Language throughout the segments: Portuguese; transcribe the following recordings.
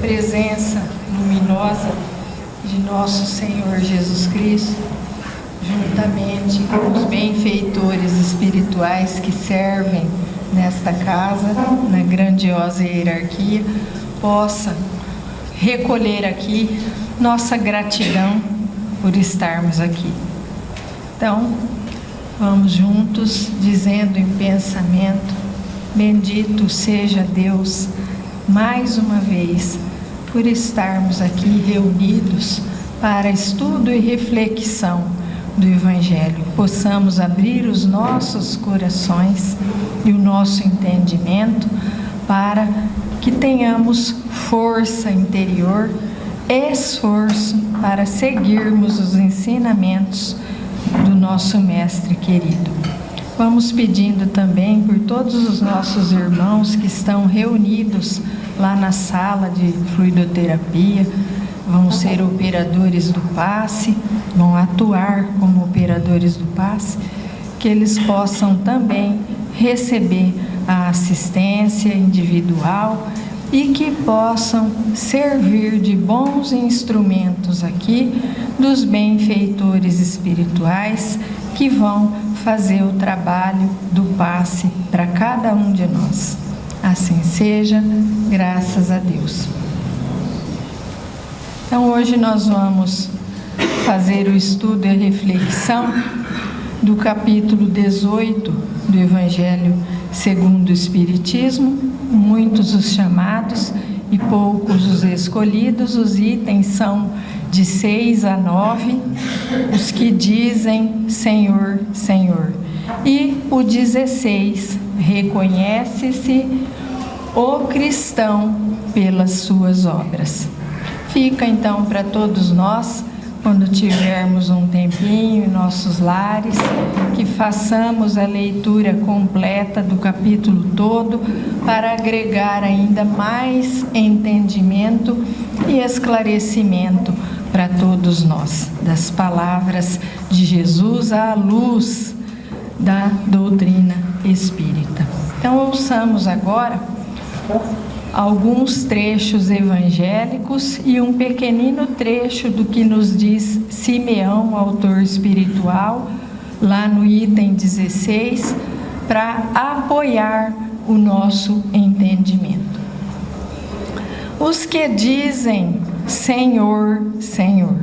presença luminosa de nosso Senhor Jesus Cristo, juntamente com os benfeitores espirituais que servem nesta casa, na grandiosa hierarquia, possa recolher aqui nossa gratidão por estarmos aqui. Então, vamos juntos dizendo em pensamento: bendito seja Deus, mais uma vez, por estarmos aqui reunidos para estudo e reflexão do Evangelho. Possamos abrir os nossos corações e o nosso entendimento para que tenhamos força interior, esforço para seguirmos os ensinamentos do nosso Mestre querido. Vamos pedindo também por todos os nossos irmãos que estão reunidos lá na sala de fluidoterapia, vão ser operadores do passe, vão atuar como operadores do passe, que eles possam também receber a assistência individual e que possam servir de bons instrumentos aqui dos benfeitores espirituais que vão fazer o trabalho do passe para cada um de nós. Assim seja, graças a Deus. Então hoje nós vamos fazer o estudo e a reflexão do capítulo 18 do Evangelho segundo o Espiritismo, muitos os chamados e poucos os escolhidos. Os itens são de 6 a 9, os que dizem Senhor, Senhor. E o 16, reconhece-se o cristão pelas suas obras. Fica então para todos nós, quando tivermos um tempinho em nossos lares, que façamos a leitura completa do capítulo todo para agregar ainda mais entendimento e esclarecimento para todos nós, das palavras de Jesus à luz da doutrina espírita. Então ouçamos agora alguns trechos evangélicos e um pequenino trecho do que nos diz Simeão, autor espiritual, lá no item 16, para apoiar o nosso entendimento. Os que dizem Senhor, Senhor.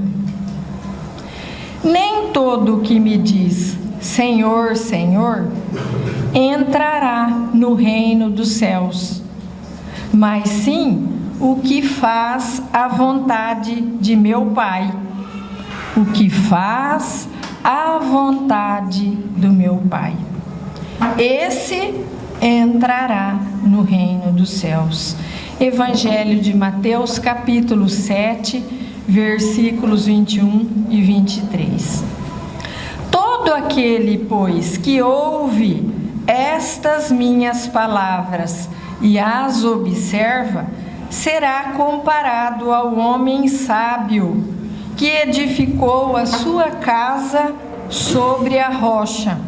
Nem todo o que me diz Senhor, Senhor entrará no reino dos céus, mas sim o que faz a vontade de meu Pai, o que faz a vontade do meu Pai. Esse entrará no reino dos céus. Evangelho de Mateus, capítulo 7, versículos 21 e 23. Todo aquele, pois, que ouve estas minhas palavras e as observa, será comparado ao homem sábio que edificou a sua casa sobre a rocha.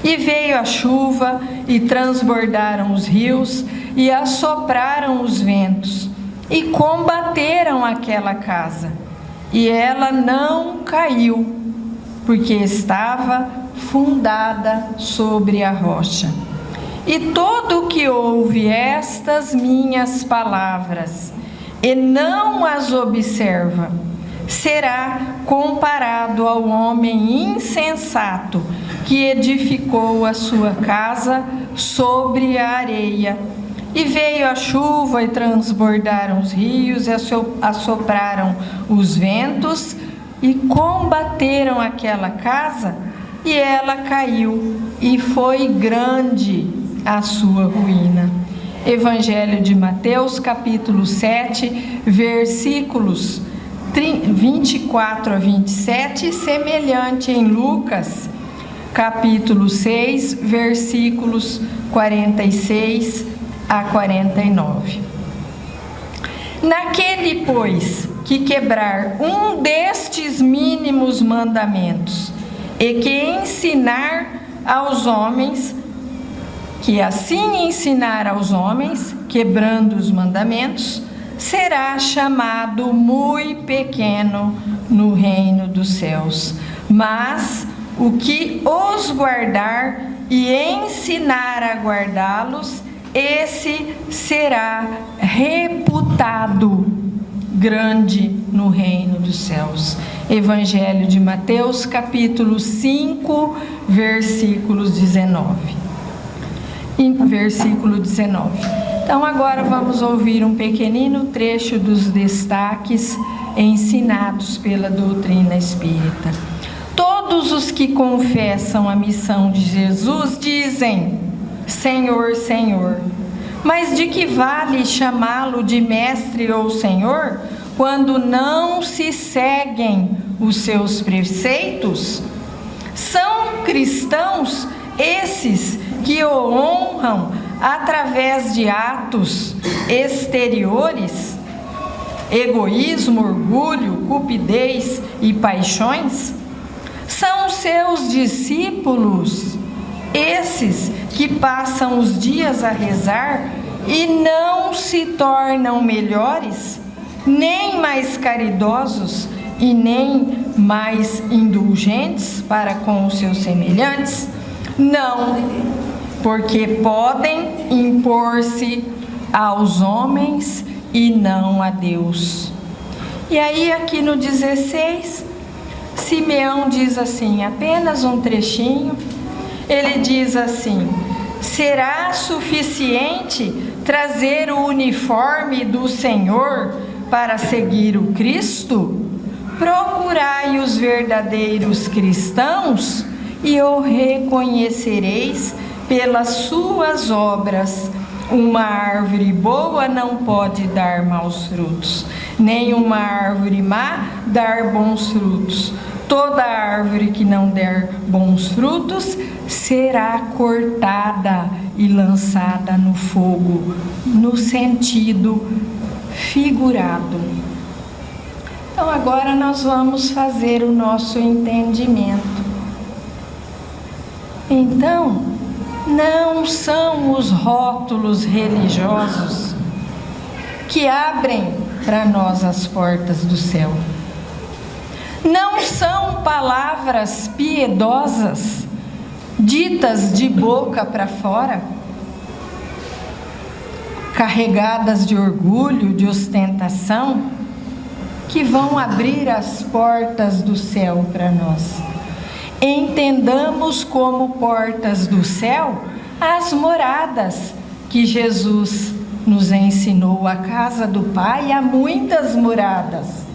E veio a chuva, e transbordaram os rios, e assopraram os ventos, e combateram aquela casa, e ela não caiu, porque estava fundada sobre a rocha. E todo o que ouve estas minhas palavras e não as observa, será comparado ao homem insensato que edificou a sua casa sobre a areia. E veio a chuva, e transbordaram os rios, e assopraram os ventos, e combateram aquela casa, e ela caiu, e foi grande a sua ruína. Evangelho de Mateus, capítulo 7, versículos 24 a 27, semelhante em Lucas, capítulo 6, versículos 46 a 49. Naquele, pois, que quebrar um destes mínimos mandamentos e que ensinar aos homens, que assim ensinar aos homens, quebrando os mandamentos, será chamado muito pequeno no reino dos céus. Mas o que os guardar e ensinar a guardá-los, esse será reputado grande no reino dos céus. Evangelho de Mateus, capítulo 5, versículos 19. Versículo 19. Então agora vamos ouvir um pequenino trecho dos destaques ensinados pela doutrina espírita. Todos os que confessam a missão de Jesus dizem: Senhor, Senhor. Mas de que vale chamá-lo de mestre ou senhor quando não se seguem os seus preceitos? São cristãos esses que o honram através de atos exteriores, egoísmo, orgulho, cupidez e paixões? São seus discípulos esses que passam os dias a rezar e não se tornam melhores, nem mais caridosos e nem mais indulgentes para com os seus semelhantes? Não, porque podem impor-se aos homens e não a Deus. E aí aqui no 16, Simeão diz assim, apenas um trechinho. Ele diz assim: será suficiente trazer o uniforme do Senhor para seguir o Cristo? Procurai os verdadeiros cristãos e o reconhecereis pelas suas obras. Uma árvore boa não pode dar maus frutos, nem uma árvore má dar bons frutos. Toda árvore que não der bons frutos será cortada e lançada no fogo, no sentido figurado. Então agora nós vamos fazer o nosso entendimento. Então, não são os rótulos religiosos que abrem para nós as portas do céu. Não são palavras piedosas, ditas de boca para fora, carregadas de orgulho, de ostentação, que vão abrir as portas do céu para nós. Entendamos como portas do céu as moradas que Jesus nos ensinou. A casa do Pai há muitas moradas.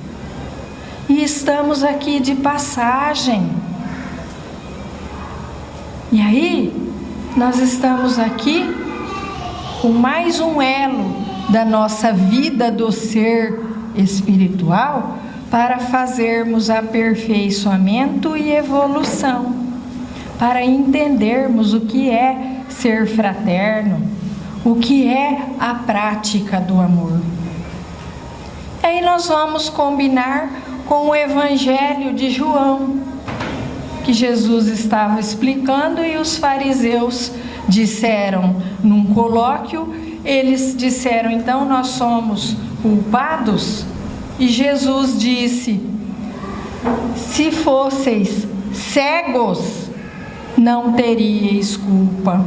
E estamos aqui de passagem. E aí, nós estamos aqui com mais um elo da nossa vida do ser espiritual para fazermos aperfeiçoamento e evolução, para entendermos o que é ser fraterno, o que é a prática do amor. Aí nós vamos combinar com o Evangelho de João, que Jesus estava explicando e os fariseus disseram num colóquio, eles disseram, então nós somos culpados? E Jesus disse, se fosseis cegos, não teríeis culpa.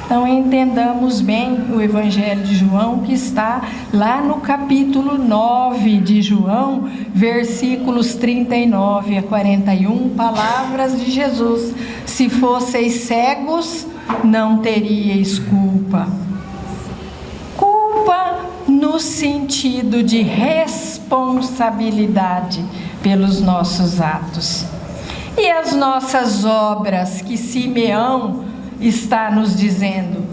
Então entendamos bem o Evangelho de João, que está lá no capítulo 9 de João, versículos 39 a 41, palavras de Jesus. Se fosseis cegos, não teríeis culpa. Culpa no sentido de responsabilidade pelos nossos atos. E as nossas obras, que Simeão está nos dizendo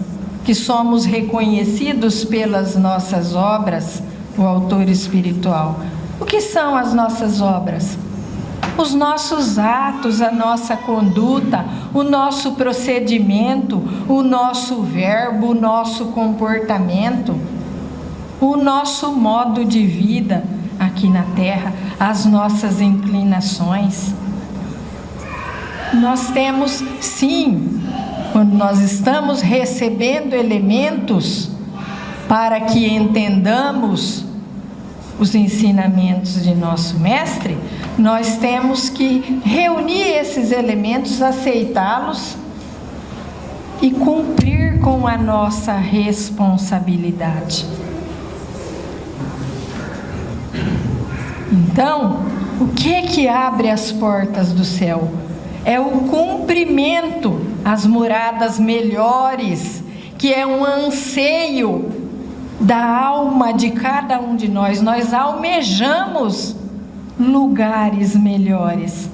que somos reconhecidos pelas nossas obras, o autor espiritual. O que são as nossas obras? Os nossos atos, a nossa conduta, o nosso procedimento, o nosso verbo, o nosso comportamento, o nosso modo de vida aqui na Terra, as nossas inclinações. Nós temos, sim, quando nós estamos recebendo elementos, para que entendamos os ensinamentos de nosso Mestre, nós temos que reunir esses elementos, aceitá-los e cumprir com a nossa responsabilidade. Então, o que abre as portas do céu? É o cumprimento, as moradas melhores, que é um anseio da alma de cada um de nós. Nós almejamos lugares melhores.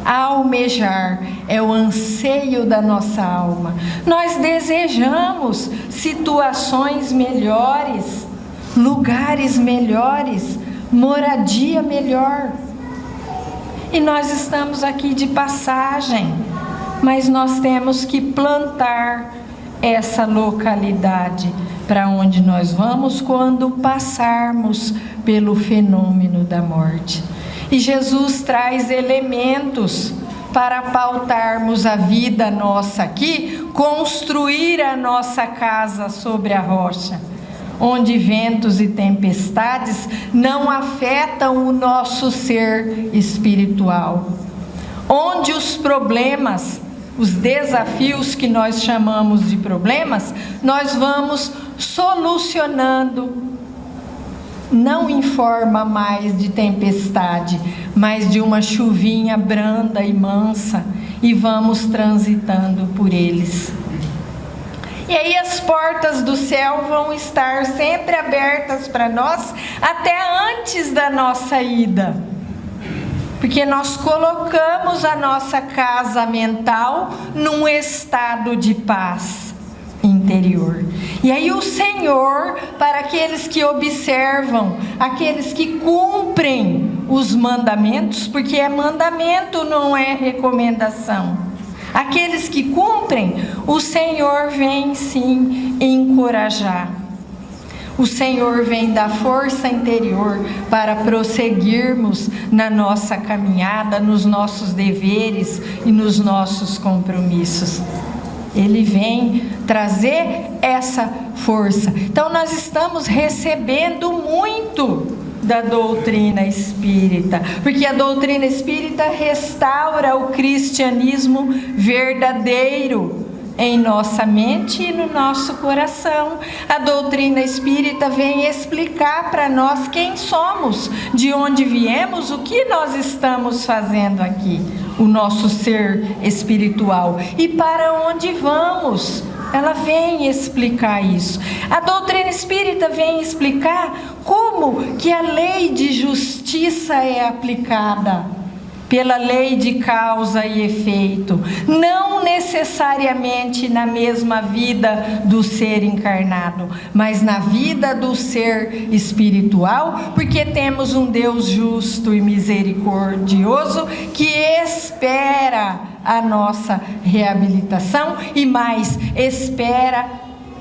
Almejar é o anseio da nossa alma. Nós desejamos situações melhores, lugares melhores, moradia melhor. E nós estamos aqui de passagem, mas nós temos que plantar essa localidade para onde nós vamos quando passarmos pelo fenômeno da morte. E Jesus traz elementos para pautarmos a vida nossa aqui, construir a nossa casa sobre a rocha, onde ventos e tempestades não afetam o nosso ser espiritual, onde os problemas, os desafios que nós chamamos de problemas, nós vamos solucionando, não em forma mais de tempestade, mas de uma chuvinha branda e mansa, e vamos transitando por eles. E aí as portas do céu vão estar sempre abertas para nós, até antes da nossa ida. Porque nós colocamos a nossa casa mental num estado de paz interior. E aí o Senhor, para aqueles que observam, aqueles que cumprem os mandamentos, porque é mandamento, não é recomendação. Aqueles que cumprem, o Senhor vem sim encorajar. O Senhor vem dar força interior para prosseguirmos na nossa caminhada, nos nossos deveres e nos nossos compromissos. Ele vem trazer essa força. Então nós estamos recebendo muito da doutrina espírita, porque a doutrina espírita restaura o cristianismo verdadeiro em nossa mente e no nosso coração. A doutrina espírita vem explicar para nós quem somos, de onde viemos, o que nós estamos fazendo aqui, o nosso ser espiritual e para onde vamos. Ela vem explicar isso. A doutrina espírita vem explicar como que a lei de justiça é aplicada pela lei de causa e efeito, não necessariamente na mesma vida do ser encarnado, mas na vida do ser espiritual, porque temos um Deus justo e misericordioso que espera a nossa reabilitação e mais, espera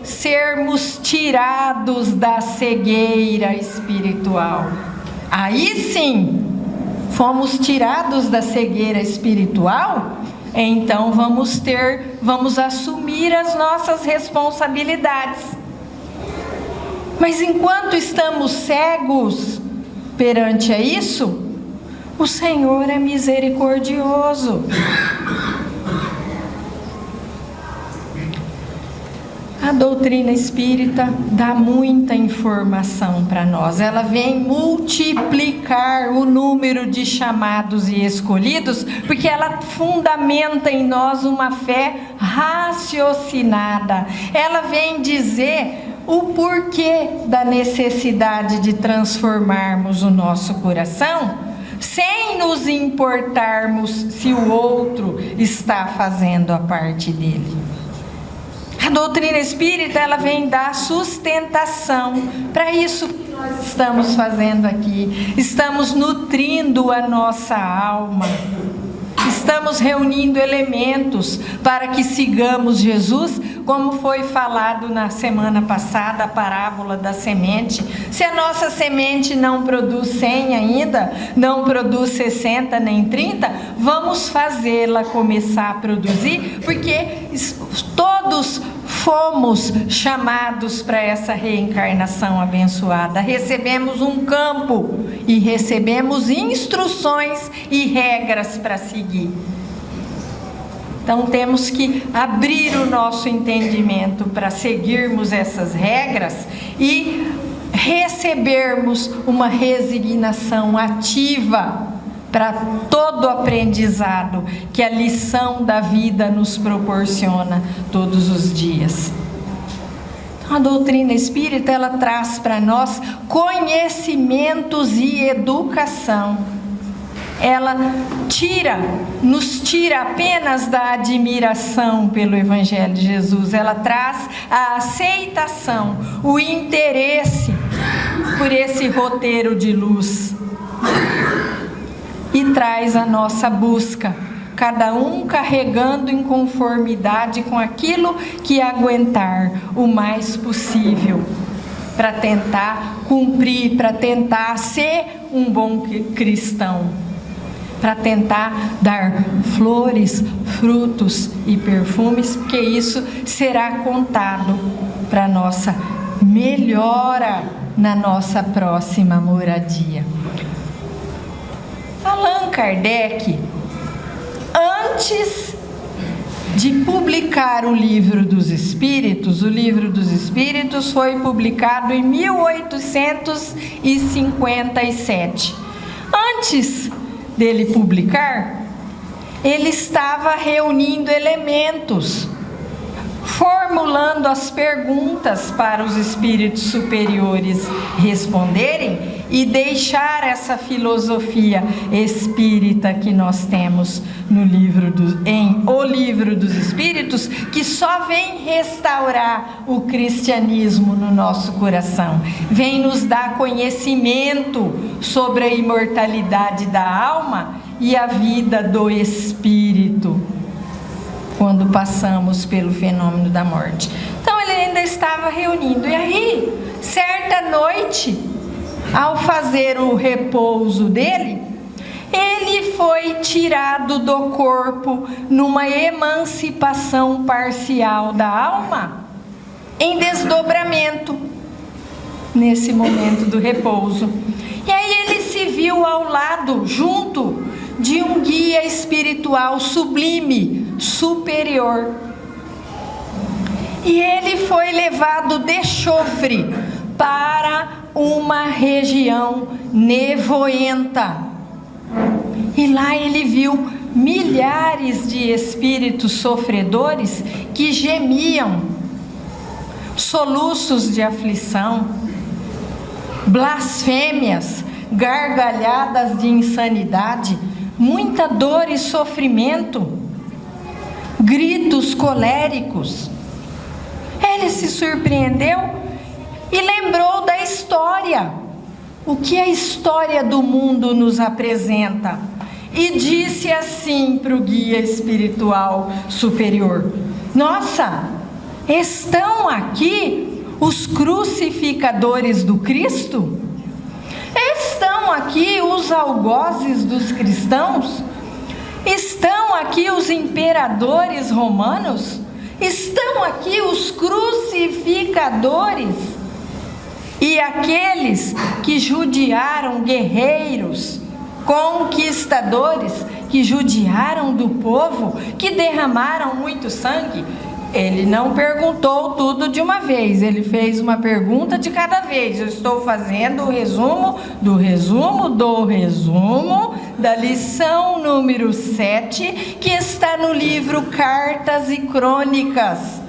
sermos tirados da cegueira espiritual. Aí sim, fomos tirados da cegueira espiritual, então vamos assumir as nossas responsabilidades. Mas enquanto estamos cegos perante a isso, o Senhor é misericordioso. A doutrina espírita dá muita informação para nós. Ela vem multiplicar o número de chamados e escolhidos, porque ela fundamenta em nós uma fé raciocinada. Ela vem dizer o porquê da necessidade de transformarmos o nosso coração, sem nos importarmos se o outro está fazendo a parte dele. A doutrina espírita, ela vem dar sustentação para isso que nós estamos fazendo aqui. Estamos nutrindo a nossa alma. Estamos reunindo elementos para que sigamos Jesus, como foi falado na semana passada, a parábola da semente. Se a nossa semente não produz 100 ainda, não produz 60 nem 30, vamos fazê-la começar a produzir, porque todos fomos chamados para essa reencarnação abençoada. Recebemos um campo e recebemos instruções e regras para seguir. Então temos que abrir o nosso entendimento para seguirmos essas regras e recebermos uma resignação ativa para todo o aprendizado que a lição da vida nos proporciona todos os dias. Então, a doutrina espírita, ela traz para nós conhecimentos e educação. Ela nos tira apenas da admiração pelo Evangelho de Jesus. Ela traz a aceitação, o interesse por esse roteiro de luz. E traz a nossa busca, cada um carregando em conformidade com aquilo que aguentar o mais possível, para tentar cumprir, para tentar ser um bom cristão, para tentar dar flores, frutos e perfumes, porque isso será contado para nossa melhora na nossa próxima moradia. Allan Kardec, antes de publicar o Livro dos Espíritos foi publicado em 1857. Antes dele publicar, ele estava reunindo elementos, formulando as perguntas para os espíritos superiores responderem e deixar essa filosofia espírita que nós temos no O Livro dos Espíritos, que só vem restaurar o cristianismo no nosso coração, vem nos dar conhecimento sobre a imortalidade da alma e a vida do espírito, quando passamos pelo fenômeno da morte. Então ele ainda estava reunindo, e aí, certa noite, ao fazer o repouso dele, ele foi tirado do corpo numa emancipação parcial da alma, em desdobramento, nesse momento do repouso. E aí ele se viu ao lado, junto de um guia espiritual sublime, superior. E ele foi levado de chofre para uma região nevoenta. E lá ele viu milhares de espíritos sofredores que gemiam, soluços de aflição, blasfêmias, gargalhadas de insanidade, muita dor e sofrimento, gritos coléricos. Ele se surpreendeu e lembrou da história, o que a história do mundo nos apresenta, e disse assim para o guia espiritual superior: nossa, estão aqui os crucificadores do Cristo? Estão aqui os algozes dos cristãos? Estão aqui os imperadores romanos? Estão aqui os crucificadores? E aqueles que judiaram guerreiros, conquistadores, que judiaram do povo, que derramaram muito sangue? Ele não perguntou tudo de uma vez, ele fez uma pergunta de cada vez. Eu estou fazendo o resumo do resumo do resumo da lição número 7, que está no livro Cartas e Crônicas,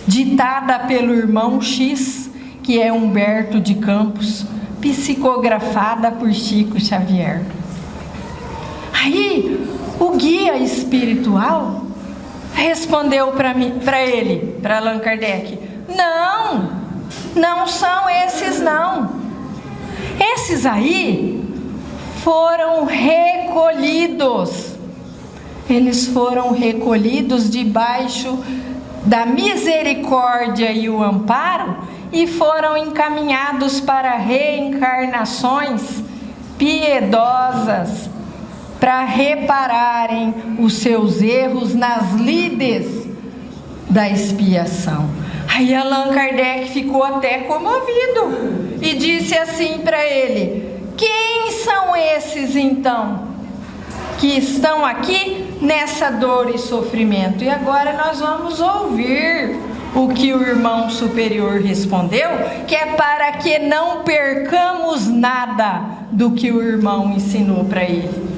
ditada pelo irmão X, que é Humberto de Campos, psicografada por Chico Xavier. Aí, o guia espiritual respondeu para ele, para Allan Kardec: não são esses não. Esses aí foram recolhidos. Eles foram recolhidos debaixo da misericórdia e o amparo e foram encaminhados para reencarnações piedosas, para repararem os seus erros nas lides da expiação. Aí Allan Kardec ficou até comovido e disse assim para ele: quem são esses então que estão aqui nessa dor e sofrimento? E agora nós vamos ouvir o que o irmão superior respondeu, que é para que não percamos nada do que o irmão ensinou para ele.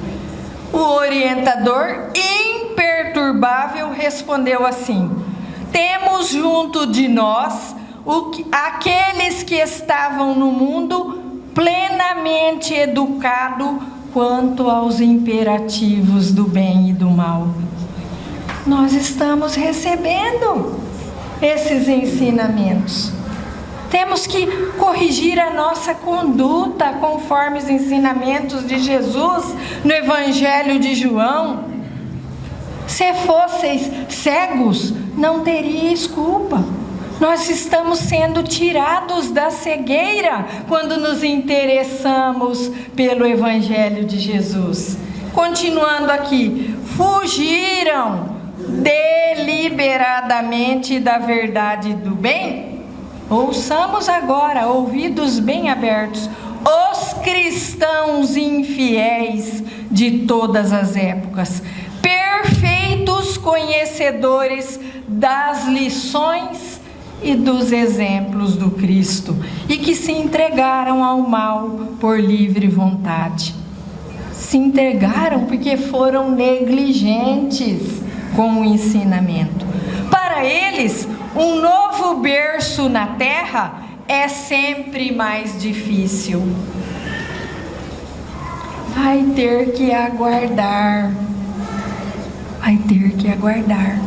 O orientador imperturbável respondeu assim: temos junto de nós aqueles que estavam no mundo plenamente educado quanto aos imperativos do bem e do mal. Nós estamos recebendo esses ensinamentos. Temos que corrigir a nossa conduta conforme os ensinamentos de Jesus no Evangelho de João. Se fosseis cegos, não teríeis culpa. Nós estamos sendo tirados da cegueira quando nos interessamos pelo Evangelho de Jesus. Continuando aqui, fugiram deliberadamente da verdade do bem? Ouçamos agora, ouvidos bem abertos, os cristãos infiéis de todas as épocas, perfeitos conhecedores das lições e dos exemplos do Cristo, e que se entregaram ao mal por livre vontade. Se entregaram porque foram negligentes com o ensinamento. Para eles, um novo berço na terra é sempre mais difícil. Vai ter que aguardar. Vai ter que aguardar.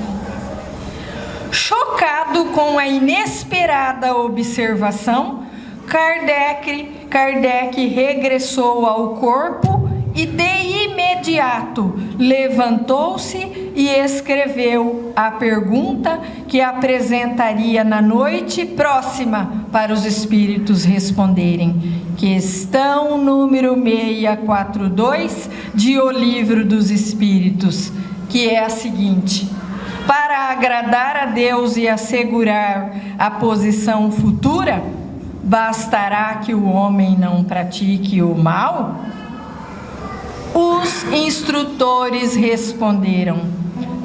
Chocado com a inesperada observação, Kardec regressou ao corpo e de imediato levantou-se e escreveu a pergunta que apresentaria na noite próxima para os espíritos responderem. Questão número 642 de O Livro dos Espíritos, que é a seguinte: para agradar a Deus e assegurar a posição futura, bastará que o homem não pratique o mal? Os instrutores responderam: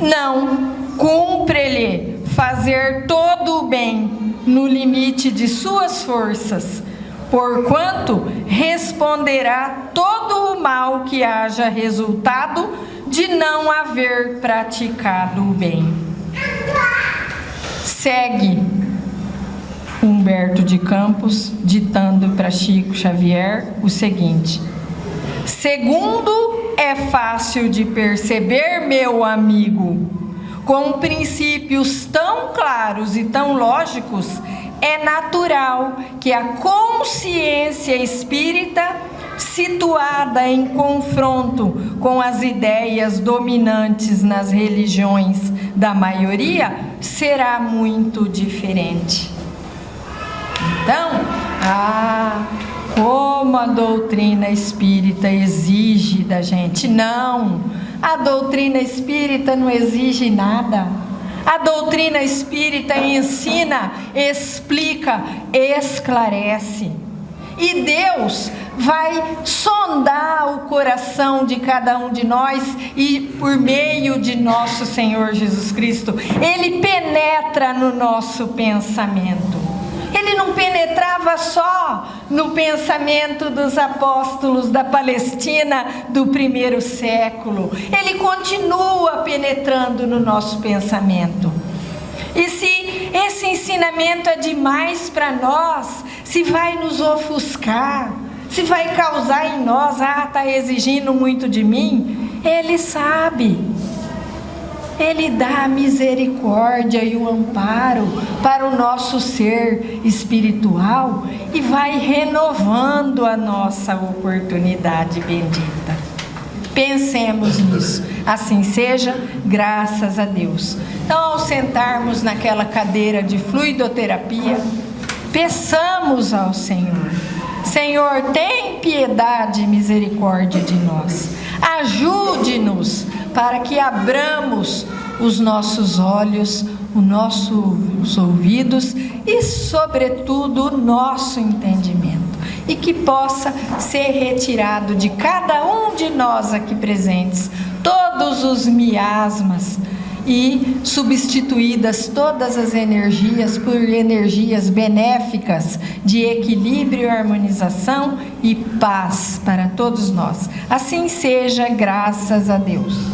não, cumpre-lhe fazer todo o bem no limite de suas forças, porquanto responderá todo o mal que haja resultado de não haver praticado o bem. Segue Humberto de Campos ditando para Chico Xavier o seguinte: segundo, é fácil de perceber, meu amigo, com princípios tão claros e tão lógicos, é natural que a consciência espírita, situada em confronto com as ideias dominantes nas religiões da maioria, será muito diferente. Então, como a doutrina espírita exige da gente? Não, a doutrina espírita não exige nada. A doutrina espírita ensina, explica, esclarece. E Deus vai sondar o coração de cada um de nós e por meio de nosso Senhor Jesus Cristo, Ele penetra no nosso pensamento. Ele não penetrava só no pensamento dos apóstolos da Palestina do primeiro século. Ele continua penetrando no nosso pensamento. E se esse ensinamento é demais para nós, se vai nos ofuscar, se vai causar em nós, está exigindo muito de mim, Ele sabe. Ele dá a misericórdia e o amparo para o nosso ser espiritual e vai renovando a nossa oportunidade bendita. Pensemos nisso, assim seja, graças a Deus. Então, ao sentarmos naquela cadeira de fluidoterapia, peçamos ao Senhor: Senhor, tem piedade e misericórdia de nós. Ajude-nos para que abramos os nossos olhos, os nossos ouvidos e, sobretudo, o nosso entendimento. E que possa ser retirado de cada um de nós aqui presentes todos os miasmas e substituídas todas as energias por energias benéficas de equilíbrio, harmonização e paz para todos nós. Assim seja, graças a Deus.